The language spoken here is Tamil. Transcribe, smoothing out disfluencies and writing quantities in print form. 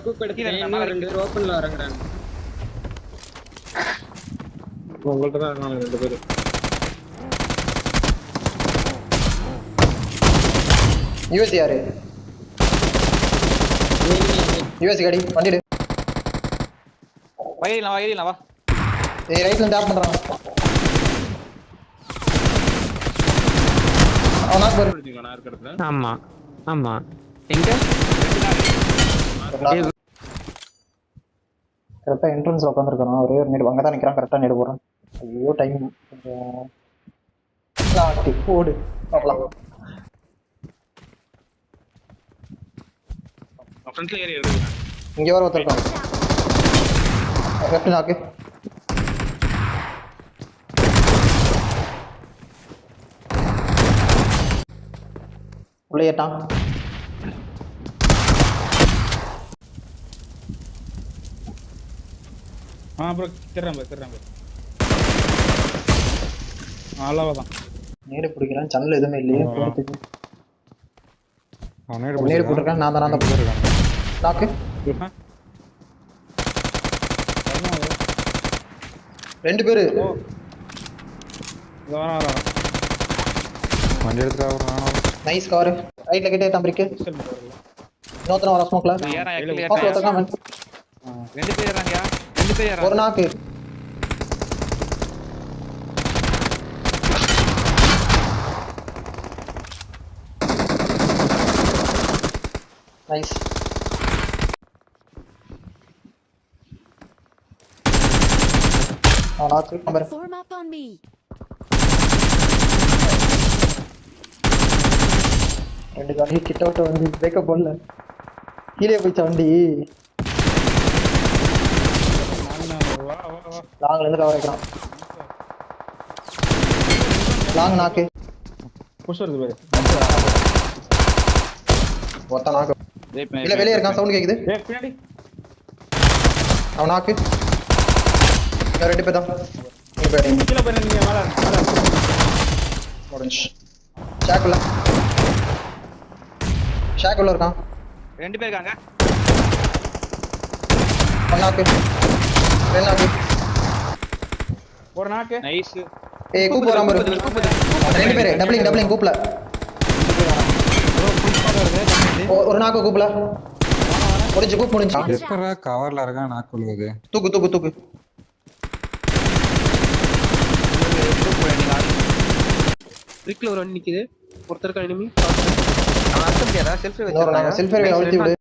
குக் எடுத்து ரெண்டு பேர் ஓபன்ல வரங்கறாங்க. உங்கள்ட்ட தான் இருக்காங்க ரெண்டு பேர். யுஎஸ் யாரு? யுஎஸ் காடி வண்டி எடு. வா வா. ஏய் ரைட்ல டேப் பண்றான். அவனா பாரு. நான் இருக்கறதுல. ஆமா ஆமா. எங்க? கரெக்டா என்ட்ரன்ஸ்ல உட்கார்ந்திருக்கான். ஒரே ஒரு நேடு அங்க தான் நிக்கறான். கரெக்டா நேடு போறான். ஐயோ டைம் கொஞ்சம் லாட்டி போடு. பாக்கலாம். ஃப்ரண்ட்ல ஏறி இருக்கு. இங்க வர ஒருத்தர் லெஃப்ட் நாக்கு. உள்ள ஏட்டான். ப்ரோ திறறேன் பாரு. அவ்வளவுதான். நேடு பிடிக்கிறான். சன்னல் எதுவுமே இல்லையே போறதுக்கு. அவனே நேடு போட்டுருக்கான். நான் தான் போட்டுருக்கான். நாக்கு ரெண்டு பேரு. வண்டி எடுத்துட்டு நைஸ் கவர். ரைட்ல கிட்டே ஏட்டான் பிரிக்கு. இன்னொருத்தன வர ஸ்மோக்ல. ஸ்மோக்ல ஒருத்தன் ரெண்டு பேர் ஏறாங்கயா. ரெண்டு பேர் ஏறாங்க. ஒரு நாக்கு. நைஸ். நாக்கு number. Form up on me. ரெண்டு காடி கிட்ட விட்டு வந்து பிரேக்கப் பண்ணல. கீழே போயிச்சா வண்டி. லாங்ல இருந்து கவர் வைக்கிறான். லாங் நாக்கு. புஷ் வருது பாரு. ஒத்த நாக்கு. இல்ல வெளிய இருக்கான். சவுண்ட் கேக்குது. ஏய் பின்னாடி. அவன் நாக்கு. இங்க ரெண்டு பேர் தான். இங்க போயிடு. கீழ போய் நீங்க மேல. ஆரஞ்சு. ஷாக்குல. ஷாக்குல இருக்கான். ரெண்டு பேர் இருக்காங்க. நாக்கு. ரெண்டு நாக்கு. ஒரு நாக்கு. நைஸ். ஏய் கூப்பு வராம இரு. ரெண்டு பேர் டபுளிங் கூப்ல. ஒரு நாக்கு கூப்ல. முடிஞ்சு கூப் முடிஞ்சு. எப்பரா கவர்ல இருக்கா நாக்கு விழுகுது. தூக்கு. ரிக்ல ஒரு வண்டி நிக்குது. ஒருத்தருக்கு எனிமி. அவன் அர்த்தம் கேடா செல்ஃபி செல்ஃபி அழுத்தி விடு.